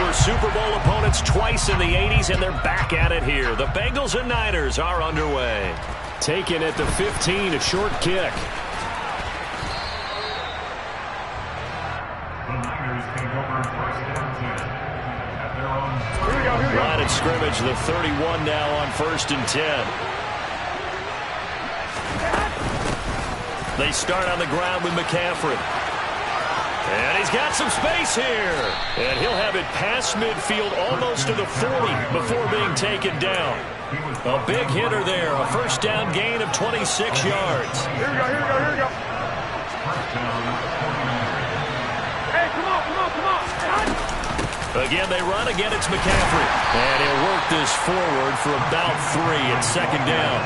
were Super Bowl opponents twice in the 80s, and they're back at it here. The Bengals and Niners are underway. Taken at the 15, a short kick. Line of scrimmage, the 31 now on 1st and 10. They start on the ground with McCaffrey. And he's got some space here. And he'll have it past midfield almost to the 40 before being taken down. A big hitter there. A first down gain of 26 yards. Here we go. Hey, come on. Again, they run. Again, it's McCaffrey. And he'll work this forward for about 3 at 2nd down.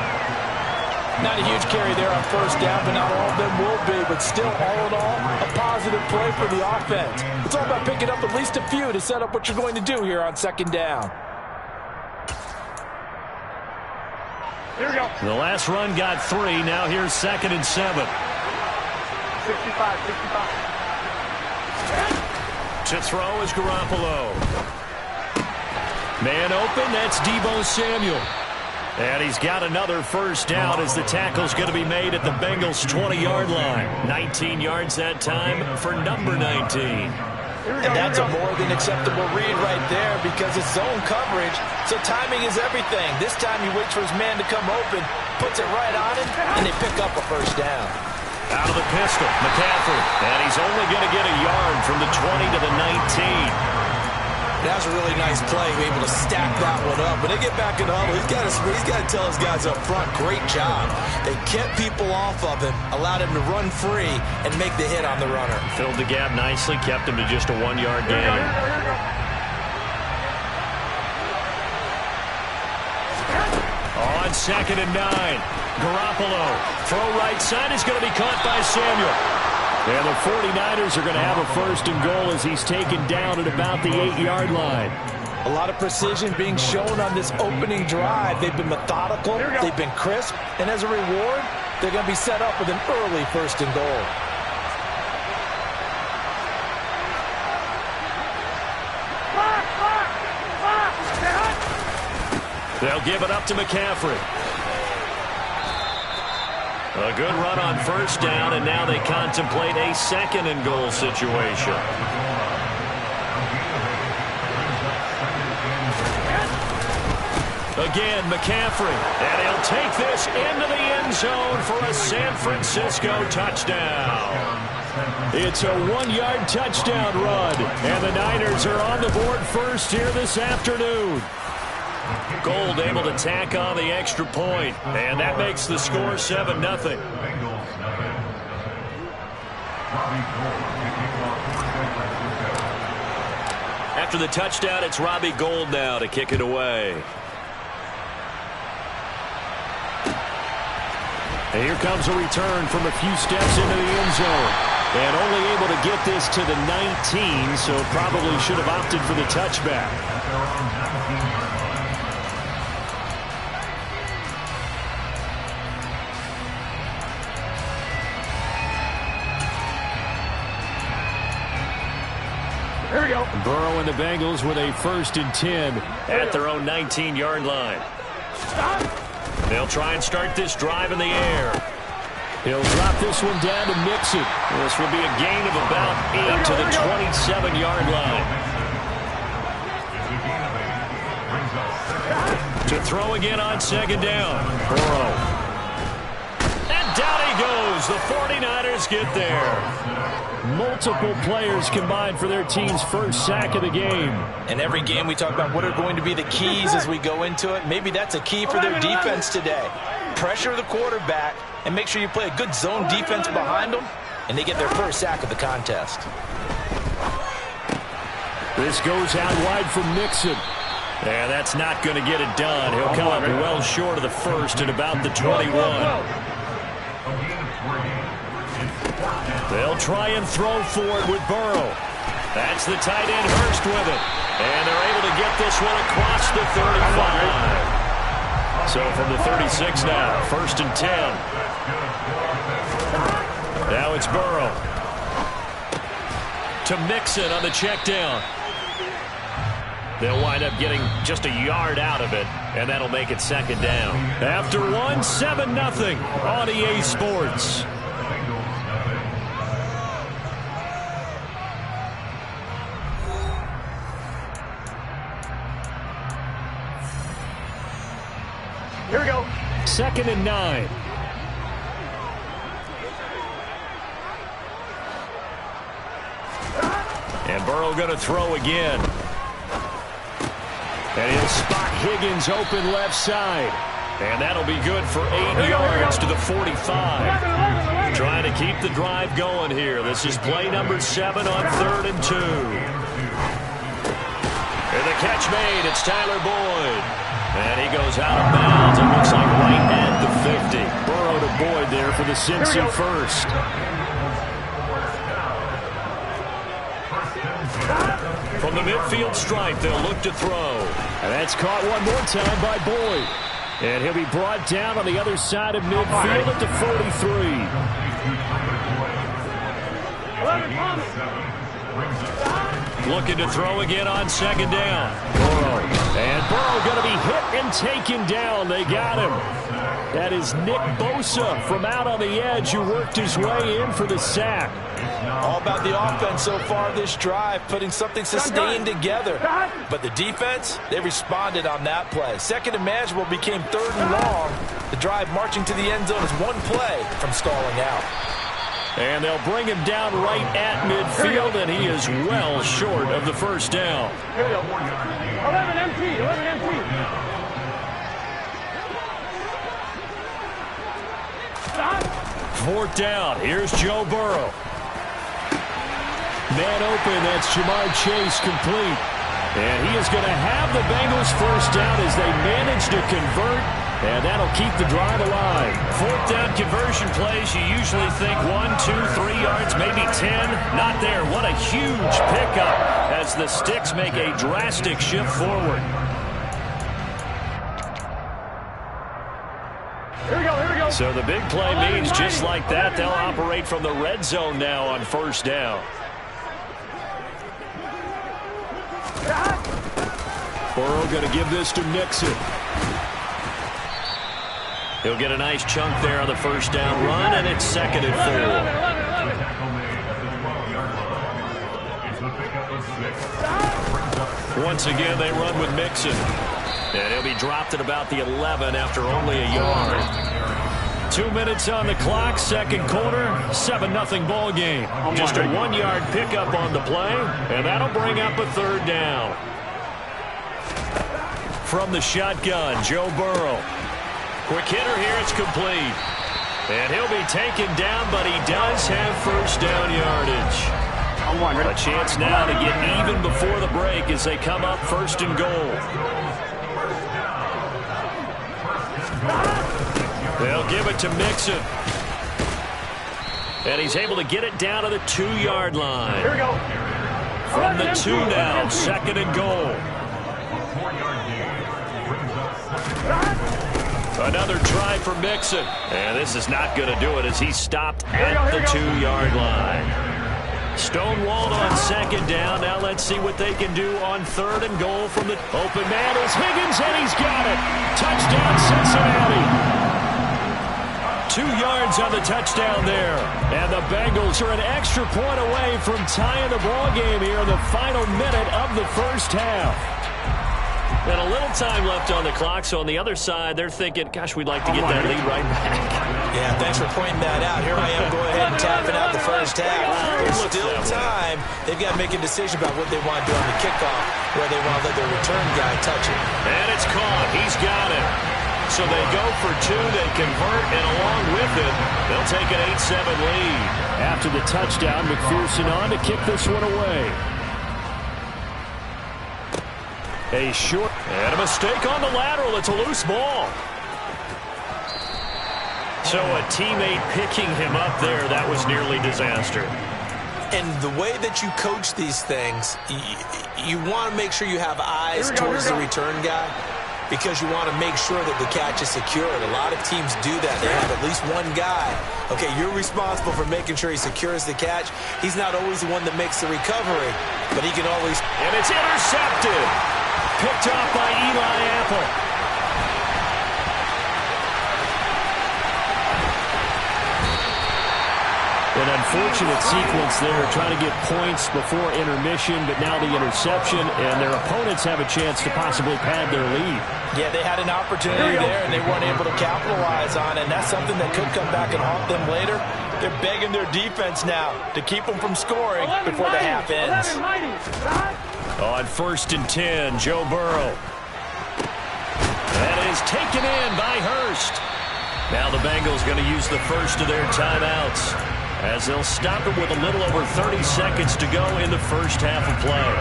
Not a huge carry there on 1st down, but not all of them will be. But still, all in all, a positive play for the offense. It's all about picking up at least a few to set up what you're going to do here on 2nd down. Here we go. The last run got 3. Now here's 2nd and 7. 65. To throw is Garoppolo. Man open, that's Deebo Samuel. And he's got another first down as the tackle's going to be made at the Bengals' 20-yard line. 19 yards that time for number 19. And that's a more than acceptable read right there because it's zone coverage, so timing is everything. This time he waits for his man to come open, puts it right on him, and they pick up a first down. Out of the pistol, McCaffrey. And he's only going to get a yard from the 20 to the 19. That was a really nice play, able to stack that one up. When they get back in the huddle, he's got to tell his guys up front, great job. They kept people off of him, allowed him to run free, and make the hit on the runner. Filled the gap nicely, kept him to just a 1-yard gain. On 2nd and 9, Garoppolo. Throw right side is going to be caught by Samuel. And the 49ers are going to have a 1st and goal as he's taken down at about the 8-yard line. A lot of precision being shown on this opening drive. They've been methodical, they've been crisp, and as a reward, they're going to be set up with an early 1st and goal. They'll give it up to McCaffrey. A good run on 1st down, and now they contemplate a 2nd and goal situation. Again, McCaffrey, and he'll take this into the end zone for a San Francisco touchdown. It's a 1-yard touchdown run, and the Niners are on the board first here this afternoon. Gold able to tack on the extra point, and that makes the score 7-0. After the touchdown, it's Robbie Gould now to kick it away. And here comes a return from a few steps into the end zone. And only able to get this to the 19, so probably should have opted for the touchback. Here we go. Burrow and the Bengals with a 1st and 10 at their own 19-yard line. Stop. They'll try and start this drive in the air. He'll drop this one down to Mixon. This will be a gain of about 8 to the 27-yard line. To throw again on 2nd down. Burrow. And down he goes. The 49ers get there. Multiple players combined for their team's 1st sack of the game. And every game we talk about what are going to be the keys as we go into it. Maybe that's a key for their defense today. Pressure the quarterback and make sure you play a good zone defense behind them, and they get their 1st sack of the contest. This goes out wide for Mixon. And that's not going to get it done. He'll come up well short of the 1st at about the 21. They'll try and throw for it with Burrow. That's the tight end Hurst with it. And they're able to get this one across the 35. So from the 36 now, 1st and 10. Now it's Burrow. To Mixon on the check down. They'll wind up getting just a yard out of it, and that'll make it second down. After one, 7-0 on EA Sports. Here we go. 2nd and 9. And Burrow going to throw again. And he'll spot Higgins open left side. And that'll be good for 8 yards to the 45. Trying to keep the drive going here. This is play number 7 on 3rd and 2. And the catch made. It's Tyler Boyd. And he goes out of bounds. It looks like right at the 50. Burrow to Boyd there for the Cincy first. From the midfield stripe, they'll look to throw. And that's caught one more time by Boyd. And he'll be brought down on the other side of midfield at the 43. Looking to throw again on 2nd down. Burrow. And Burrow going to be hit and taken down. They got him. That is Nick Bosa from out on the edge who worked his way in for the sack. All about the offense so far this drive, putting something sustained together. But the defense, they responded on that play. 2nd and manageable became 3rd and long. The drive marching to the end zone is one play from stalling out. And they'll bring him down right at midfield, and he is well short of the first down. 11 MT, 11 MT. Fourth down. Here's Joe Burrow. Man open. That's Jamar Chase complete. And he is going to have the Bengals first down as they manage to convert. And that'll keep the drive alive. 4th down conversion plays. You usually think 1, 2, 3 yards, maybe 10. Not there. What a huge pickup as the Sticks make a drastic shift forward. Here we go, here we go. So the big play means just like that, they'll operate from the red zone now on first down. Burrow going to give this to Mixon. He'll get a nice chunk there on the first down run, and it's 2nd and 4. Once again, they run with Mixon. And he'll be dropped at about the 11 after only a yard. 2 minutes on the clock, 2nd quarter, 7-0 ball game. Just a 1-yard pickup on the play, and that'll bring up a 3rd down. From the shotgun, Joe Burrow. Quick hitter here, it's complete. And he'll be taken down, but he does have first down yardage. A chance now to get even before the break as they come up 1st and goal. They'll give it to Mixon. And he's able to get it down to the 2-yard line. Here we go. From the 2 now, 2nd and goal. Another try for Mixon. And this is not going to do it as he's stopped at the 2-yard line. Stonewalled on 2nd down. Now let's see what they can do on 3rd and goal from the open man is Higgins, and he's got it. Touchdown, Cincinnati. 2 yards on the touchdown there. And the Bengals are an extra point away from tying the ball game here in the final minute of the first half. And a little time left on the clock, so on the other side, they're thinking, gosh, we'd like to get that lead right back. Yeah, thanks for pointing that out. Here I am going ahead and tapping out the first half. There's still time. They've got to make a decision about what they want to do on the kickoff, where they want to let their return guy touch it. And it's caught. He's got it. So they go for 2, they convert, and along with it, they'll take an 8-7 lead. After the touchdown, McPherson on to kick this one away. A short, and a mistake on the lateral. It's a loose ball. So a teammate picking him up there, that was nearly disaster. And the way that you coach these things, you want to make sure you have eyes towards the return guy, because you want to make sure that the catch is secured. A lot of teams do that. They have at least one guy. Okay, you're responsible for making sure he secures the catch. He's not always the one that makes the recovery, but he can always. And it's intercepted. picked off by Eli Apple. An unfortunate sequence there, trying to get points before intermission, but now the interception, and their opponents have a chance to possibly pad their lead. Yeah, they had an opportunity there, and they weren't able to capitalize on it, and that's something that could come back and haunt them later. They're begging their defense now to keep them from scoring before the half ends. On 1st and 10, Joe Burrow. That is taken in by Hurst. Now the Bengals going to use the first of their timeouts, as they'll stop it with a little over 30 seconds to go in the first half of play.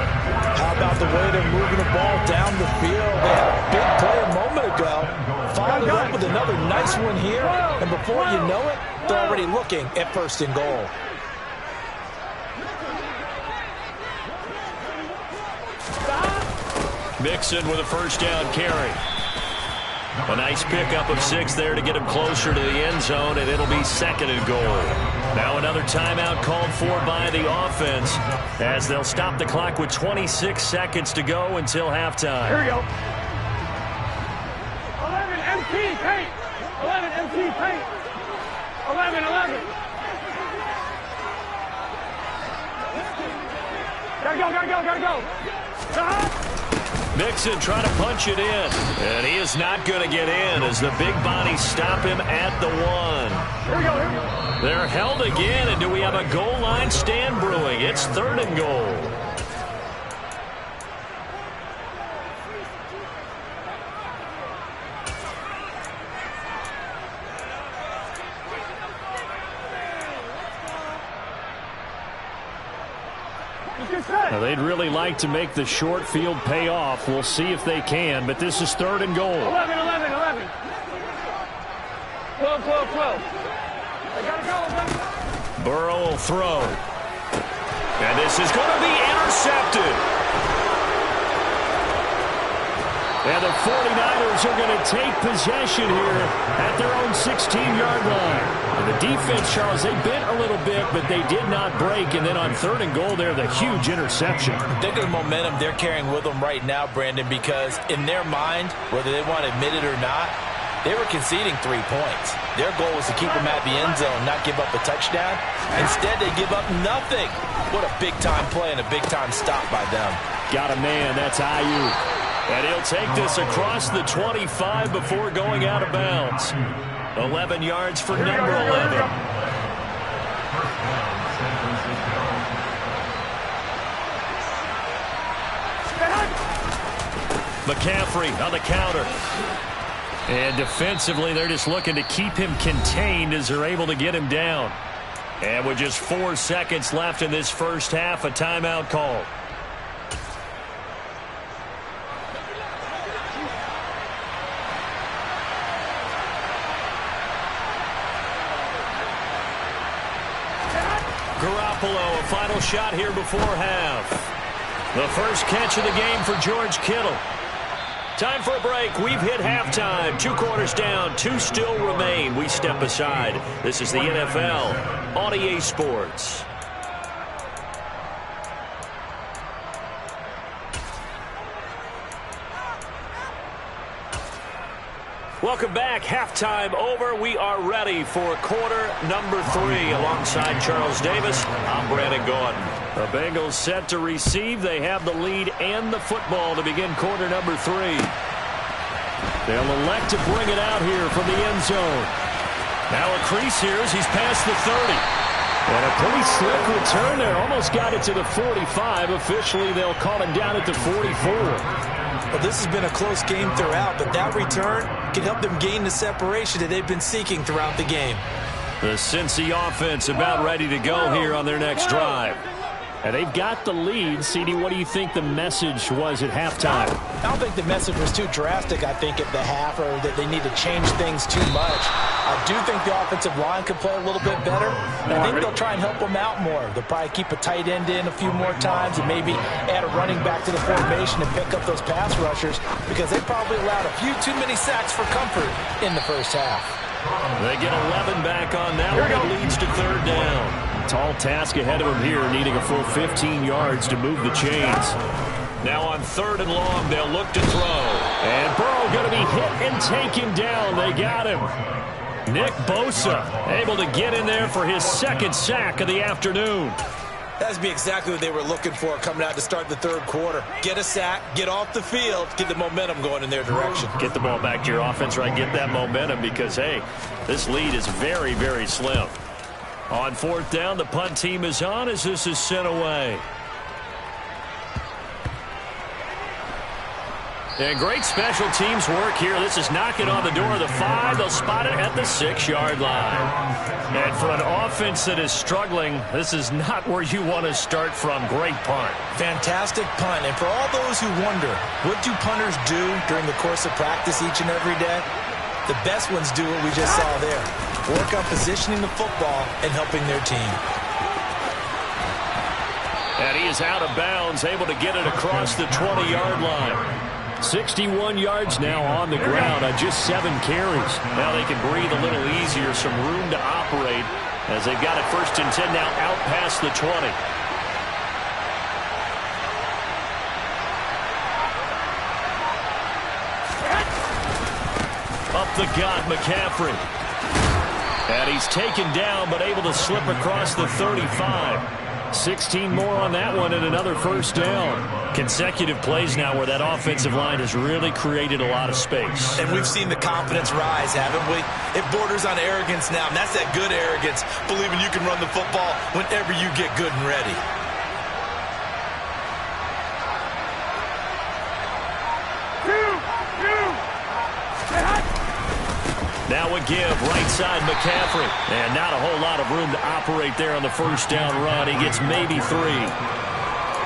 How about the way they're moving the ball down the field? They had a big play a moment ago. Followed up with another nice one here. And before you know it, they're already looking at 1st and goal. Mixon with a first down carry. A nice pickup of 6 there to get him closer to the end zone, and it'll be 2nd and goal. Now another timeout called for by the offense, as they'll stop the clock with 26 seconds to go until halftime. Here we go. 11 MT paint. 11 MT paint. 11. Gotta go. Mixon trying to punch it in, and he is not going to get in as the big bodies stop him at the 1. Here we go. They're held again, and do we have a goal line stand brewing? It's 3rd and goal. Now, they'd really like to make the short field pay off. We'll see if they can, but this is 3rd and goal. 11. 12. I gotta go. Burrow will throw. And this is going to be intercepted. And the 49ers are going to take possession here at their own 16-yard line. And the defense, Charles, they bent a little bit, but they did not break. And then on 3rd and goal there, the huge interception. Think of the momentum they're carrying with them right now, Brandon, because in their mind, whether they want to admit it or not, they were conceding 3 points. Their goal was to keep them at the end zone, not give up a touchdown. Instead, they give up nothing. What a big-time play and a big-time stop by them. Got a man. That's Ayuk. And he'll take this across the 25 before going out of bounds. 11 yards for number 11. McCaffrey on the counter. And defensively, they're just looking to keep him contained as they're able to get him down. And with just 4 seconds left in this first half, a timeout call. Garoppolo, a final shot here before half. The first catch of the game for George Kittle. Time for a break. We've hit halftime. 2 quarters down. 2 still remain. We step aside. This is the NFL on EA Sports. Welcome back. Halftime over. We are ready for quarter number 3. Alongside Charles Davis, I'm Brandon Gordon. The Bengals set to receive. They have the lead and the football to begin quarter number 3. They'll elect to bring it out here from the end zone. Now a crease here as he's past the 30. And a pretty slick return there. Almost got it to the 45. Officially, they'll call him down at the 44. Well, this has been a close game throughout, but that return can help them gain the separation that they've been seeking throughout the game. The Cincy offense about ready to go here on their next drive. And they've got the lead. CD, what do you think the message was at halftime? I don't think the message was too drastic, I think, at the half, or that they need to change things too much. I do think the offensive line could play a little bit better. And I think they'll try and help them out more. They'll probably keep a tight end in a few more times and maybe add a running back to the formation and pick up those pass rushers, because they probably allowed a few too many sacks for comfort in the first half. They get 11 back on that one. It leads to 3rd down. Tall task ahead of them here, needing a full 15 yards to move the chains. Now on 3rd and long, they'll look to throw. And Burrow going to be hit and taken down. They got him. Nick Bosa able to get in there for his 2nd sack of the afternoon. That's be exactly what they were looking for coming out to start the 3rd quarter. Get a sack, get off the field, get the momentum going in their direction. Get the ball back to your offense, right? Get that momentum because, hey, this lead is very, very slim. On 4th down, the punt team is on as this is sent away. And great special teams work here. This is knocking on the door of the 5. They'll spot it at the 6-yard line. And for an offense that is struggling, this is not where you want to start from. Great punt. Fantastic punt. And for all those who wonder, what do punters do during the course of practice each and every day? The best ones do what we just saw there. Work on positioning the football and helping their team. And he is out of bounds, able to get it across the 20-yard line. 61 yards now on the ground on just 7 carries. Now they can breathe a little easier, some room to operate as they've got it 1st and 10 now out past the 20. Up the gut, McCaffrey. And he's taken down but able to slip across the 35. 16 more on that one and another 1st down. Consecutive plays now where that offensive line has really created a lot of space. And we've seen the confidence rise, haven't we? It borders on arrogance now, and that's that good arrogance, believing you can run the football whenever you get good and ready. Now a give, right side McCaffrey. And not a whole lot of room to operate there on the 1st down run. He gets maybe 3.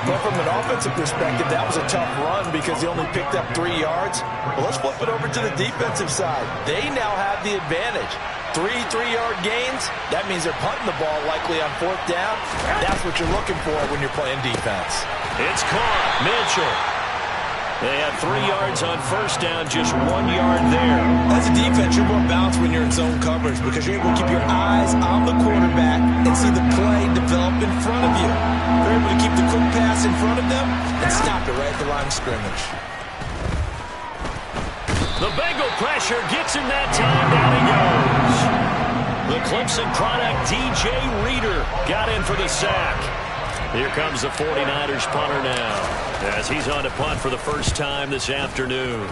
But from an offensive perspective, that was a tough run because he only picked up 3 yards. Well, let's flip it over to the defensive side. They now have the advantage. 3 3-yard gains. That means they're punting the ball likely on 4th down. That's what you're looking for when you're playing defense. It's caught. Mitchell. They have 3 yards on 1st down, just 1 yard there. As a defense, you're more balanced when you're in zone coverage because you're able to keep your eyes on the quarterback and see the play develop in front of you. You're able to keep the quick pass in front of them and stop it right at the line of scrimmage. The Bengal pressure gets him that time. Down he goes. The Clemson product, DJ Reader, got in for the sack. Here comes the 49ers punter now as he's on to punt for the 1st time this afternoon.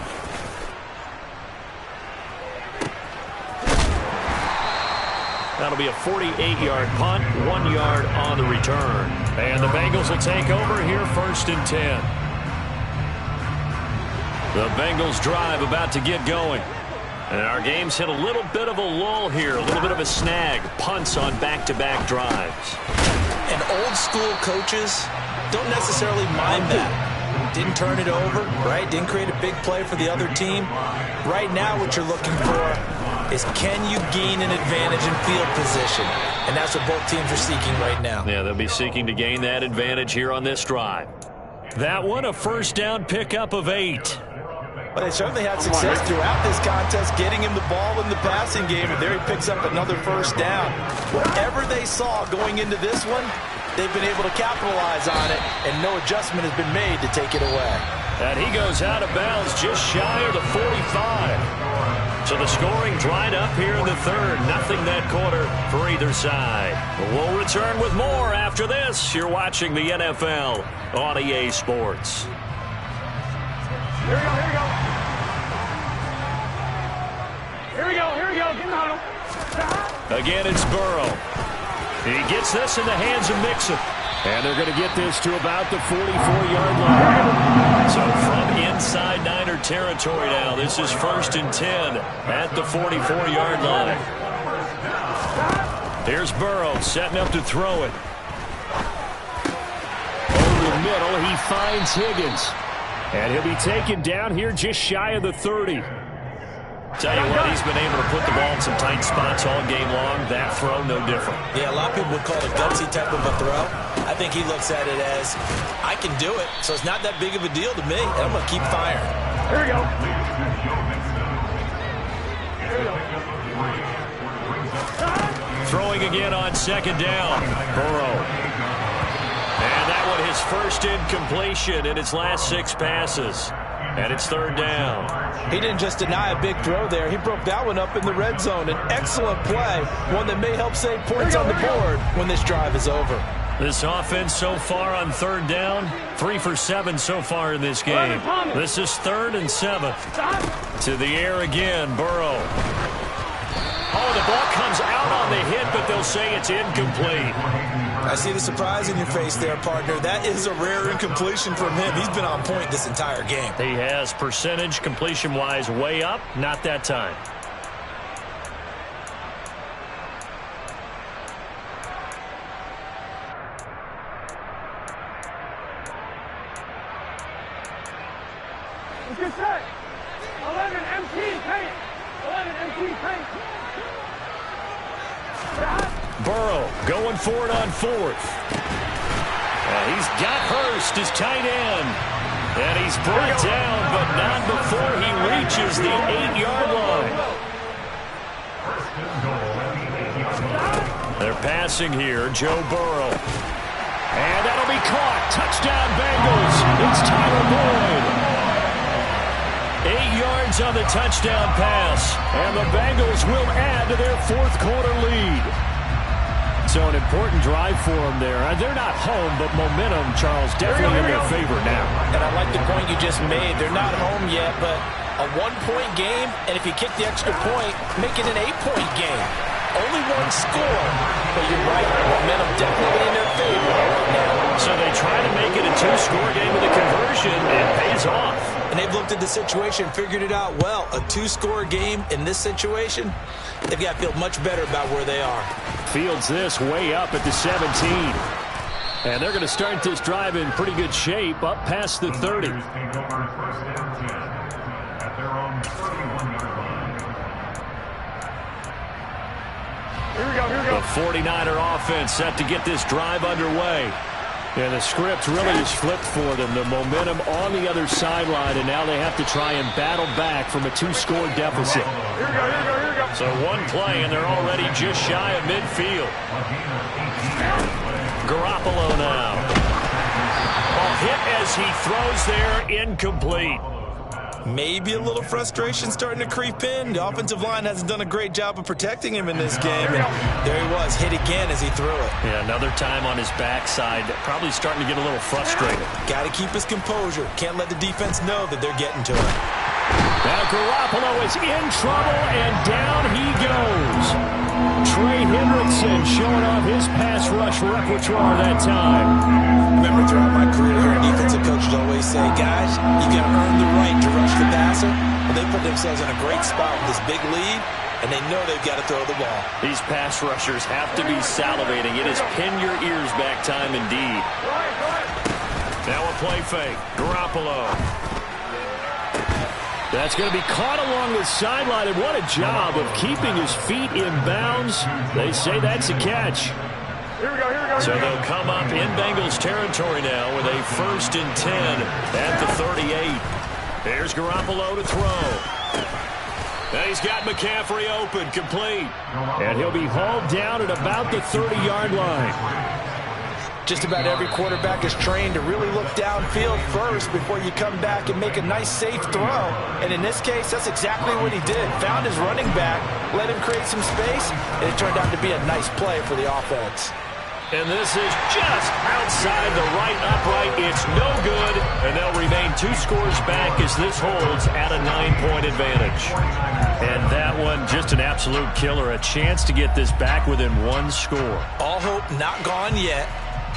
That'll be a 48-yard punt, 1 yard on the return. And the Bengals will take over here 1st and 10. The Bengals drive about to get going. And our game's hit a little bit of a lull here, a little bit of a snag. Punts on back-to-back drives. And old-school coaches don't necessarily mind that. Didn't turn it over, right? Didn't create a big play for the other team. Right now what you're looking for is can you gain an advantage in field position? And that's what both teams are seeking right now. Yeah, they'll be seeking to gain that advantage here on this drive. That one, a 1st down pickup of 8. But they certainly had success throughout this contest, getting him the ball in the passing game, and there he picks up another 1st down. Whatever they saw going into this one, they've been able to capitalize on it, and no adjustment has been made to take it away. And he goes out of bounds just shy of the 45. So the scoring dried up here in the 3rd. Nothing that quarter for either side. We'll return with more after this. You're watching the NFL on EA Sports. Here we go, here we go. Here we go, here we go. Get in the huddle. Again, it's Burrow. He gets this in the hands of Mixon. And they're going to get this to about the 44-yard line. So from inside Niner territory now, this is 1st and 10 at the 44-yard line. Here's Burrow setting up to throw it. Over the middle, he finds Higgins. And he'll be taken down here just shy of the 30. Tell you what, he's been able to put the ball in some tight spots all game long. That throw, no different. Yeah, a lot of people would call it a gutsy type of a throw. I think he looks at it as, I can do it, so it's not that big of a deal to me, and I'm going to keep firing. Here we go. Here we go. Throwing again on 2nd down. Burrow. And that one his first incompletion in his last 6 passes. And it's 3rd down. He didn't just deny a big throw there. He broke that one up in the red zone. An excellent play, one that may help save points on the board when this drive is over. This offense so far on 3rd down, 3 for 7 so far in this game. This is 3rd and 7. To the air again, Burrow. Oh, the ball comes out on the hit, but they'll say it's incomplete. I see the surprise in your face there, partner. That is a rare incompletion from him. He's been on point this entire game. He has percentage completion-wise way up, not that time. Good set. 11 empty paint. 11 empty paint. Burrow going for it on 4th. He's got Hurst, his tight end. And he's brought down, but not before he reaches the 8-yard line. They're passing here, Joe Burrow. And that'll be caught. Touchdown Bengals. It's Tyler Boyd. 8 yards on the touchdown pass. And the Bengals will add to their 4th quarter lead. So an important drive for them there. They're not home, but momentum, Charles, definitely in their favor now. And I like the point you just made. They're not home yet, but a 1-point game, and if you kick the extra point, make it an 8-point game. Only 1 score, but you're right. Momentum definitely in their favor right now. So they try to make it a 2-score game with a conversion. It pays off. And they've looked at the situation, figured it out well. A 2-score game in this situation, they've got to feel much better about where they are. Fields this way up at the 17. And they're going to start this drive in pretty good shape up past the 30. Here we go. The 49er offense set to get this drive underway. And the script really is flipped for them. The momentum on the other sideline, and now they have to try and battle back from a 2-score deficit. Here we go. So 1 play, and they're already just shy of midfield. Garoppolo now. A hit as he throws there, incomplete. Maybe a little frustration starting to creep in. The offensive line hasn't done a great job of protecting him in this game. And there he was, hit again as he threw it. Yeah, another time on his backside. Probably starting to get a little frustrated. Got to keep his composure. Can't let the defense know that they're getting to him. Now Garoppolo is in trouble, and down he goes. Trey Hendrickson showing off his pass rush repertoire that time. Remember, throughout my career here, defensive coaches always say, guys, you got to earn the right to rush the passer. Well, they put themselves in a great spot with this big lead, and they know they've got to throw the ball. These pass rushers have to be salivating. It is pin your ears back time indeed. Now a play fake. Garoppolo. That's going to be caught along the sideline, and what a job of keeping his feet in bounds. They say that's a catch. Here we go. So they'll come up in Bengals territory now with a 1st and 10 at the 38. There's Garoppolo to throw. Now he's got McCaffrey open, complete. And he'll be hauled down at about the 30-yard line. Just about every quarterback is trained to really look downfield first before you come back and make a nice, safe throw. And in this case, that's exactly what he did. Found his running back, let him create some space, and it turned out to be a nice play for the offense. And this is just outside the right upright. It's no good, and they'll remain 2 scores back as this holds at a 9-point advantage. And that one, just an absolute killer. A chance to get this back within 1 score. All hope not gone yet.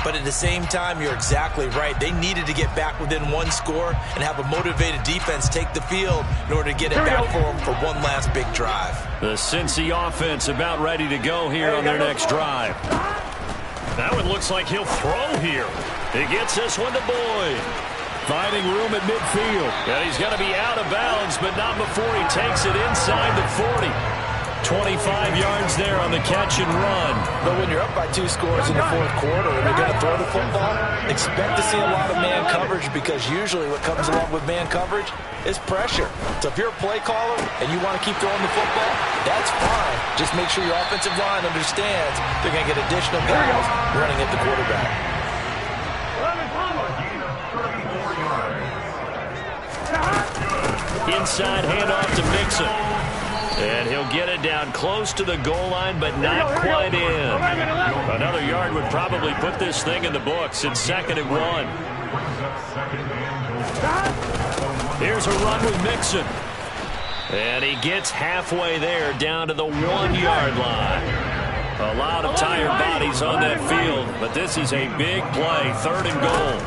But at the same time, you're exactly right. They needed to get back within 1 score and have a motivated defense take the field in order to get it back for them for one last big drive. The Cincy offense about ready to go here on their next drive. That one looks like he'll throw here. He gets this one to Boyd. Finding room at midfield. And he's going to be out of bounds, but not before he takes it inside the 40. 25 yards there on the catch and run. But when you're up by 2 scores in the 4th quarter and you're going to throw the football, expect to see a lot of man coverage, because usually what comes along with man coverage is pressure. So if you're a play caller and you want to keep throwing the football, that's fine. Just make sure your offensive line understands they're going to get additional guys running at the quarterback. inside handoff to Mixon. And he'll get it down close to the goal line, but not quite in. Another yard would probably put this thing in the books. It's 2nd and 1. Here's a run with Mixon. And he gets halfway there, down to the 1-yard line. A lot of tired bodies on that field, but this is a big play, 3rd and goal.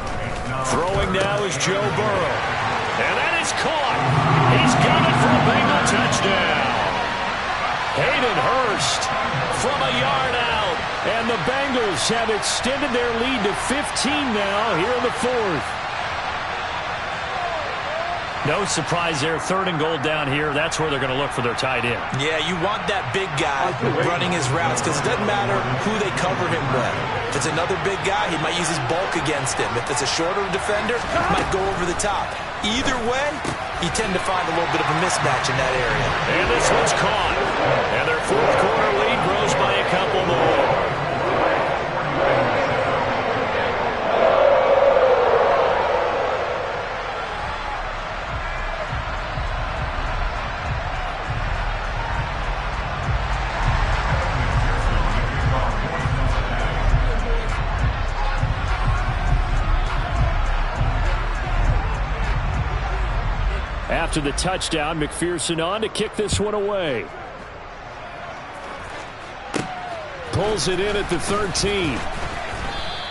Throwing now is Joe Burrow. And that is caught. He's got it for a Bengal touchdown. Hayden Hurst from a yard out. And the Bengals have extended their lead to 15 now here in the 4th. No surprise there, 3rd and goal down here. That's where they're going to look for their tight end. Yeah, you want that big guy running his routes because it doesn't matter who they cover him with. If it's another big guy, he might use his bulk against him. If it's a shorter defender, he might go over the top. Either way, you tend to find a little bit of a mismatch in that area. And this one's caught. And their 4th quarter lead grows by a couple more. After the touchdown, McPherson on to kick this one away. Pulls it in at the 13.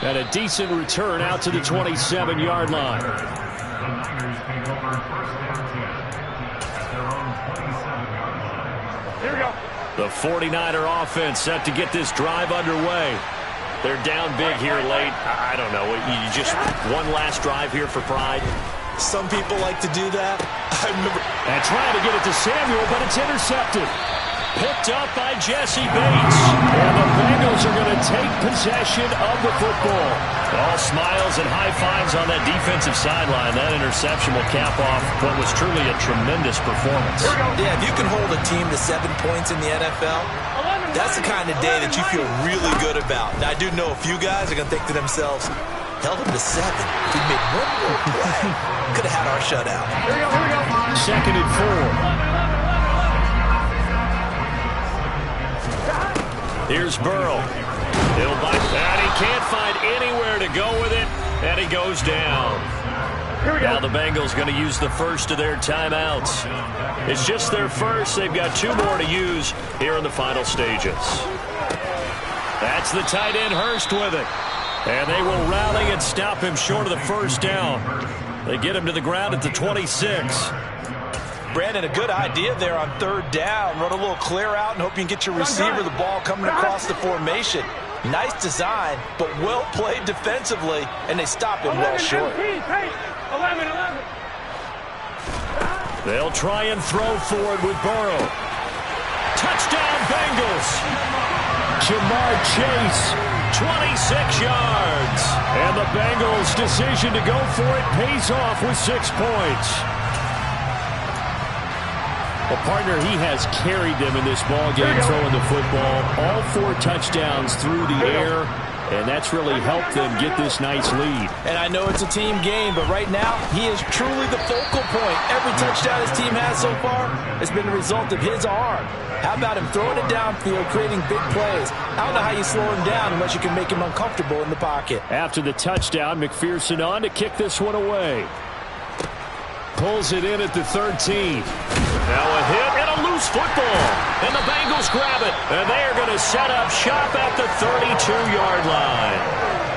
And a decent return out to the 27-yard line. Here we go. The 49er offense set to get this drive underway. They're down big here late. I don't know. You just one last drive here for pride. Some people like to do that. I remember. And trying to get it to Samuel, but it's intercepted. Picked up by Jesse Bates. And the Bengals are going to take possession of the football. All smiles and high fives on that defensive sideline. That interception will cap off what was truly a tremendous performance. Yeah, if you can hold a team to 7 points in the NFL, that's the kind of day that you feel really good about. Now, I do know a few guys are going to think to themselves, held him to 7. We made one more play. Could have had our shutout. Here we go. 2nd and 4. Here's Burrow. He'll bite that. He can't find anywhere to go with it, and he goes down. Now the Bengals going to use the first of their timeouts. It's just their first. They've got 2 more to use here in the final stages. That's the tight end Hurst with it. And they will rally and stop him short of the first down. They get him to the ground at the 26. Brandon, a good idea there on 3rd down. Run a little clear out and hope you can get your receiver the ball coming across the formation. Nice design, but well played defensively, and they stop him well short. 11. They'll try and throw forward with Burrow. Touchdown Bengals. Jamar Chase, 26 yards. And the Bengals' decision to go for it pays off with 6 points. Well, partner, he has carried them in this ball game throwing the football. All 4 touchdowns through the air, and that's really helped them get this nice lead. And I know it's a team game, but right now, he is truly the focal point. Every touchdown his team has so far has been the result of his arm. How about him throwing it downfield, creating big plays? I don't know how you slow him down unless you can make him uncomfortable in the pocket. After the touchdown, McPherson on to kick this one away. Pulls it in at the 13. Now a hit and a loose football. And the Bengals grab it. And they are going to set up shop at the 32-yard line.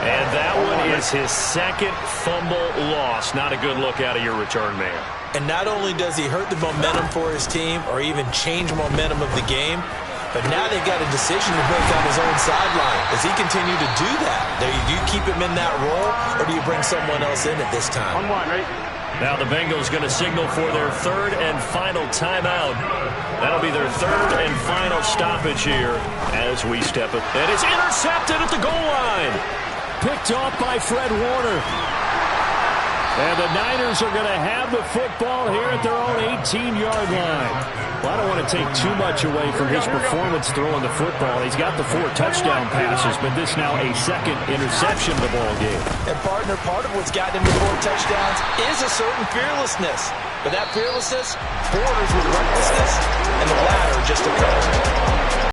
And that one is his 2nd fumble loss. Not a good look out of your return man. And not only does he hurt the momentum for his team or even change momentum of the game, but now they've got a decision to make on his own sideline. Does he continue to do that? Do you keep him in that role, or do you bring someone else in at this time? 1-1, right? Now the Bengals going to signal for their 3rd and final timeout. That'll be their 3rd and final stoppage here as we step it. It is intercepted at the goal line. Picked off by Fred Warner. And the Niners are going to have the football here at their own 18-yard line. Well, I don't want to take too much away from his performance throwing the football. He's got the 4 touchdown passes, but this now a second interception of the ball game. And, partner, part of what's gotten him to 4 touchdowns is a certain fearlessness. But that fearlessness borders with recklessness,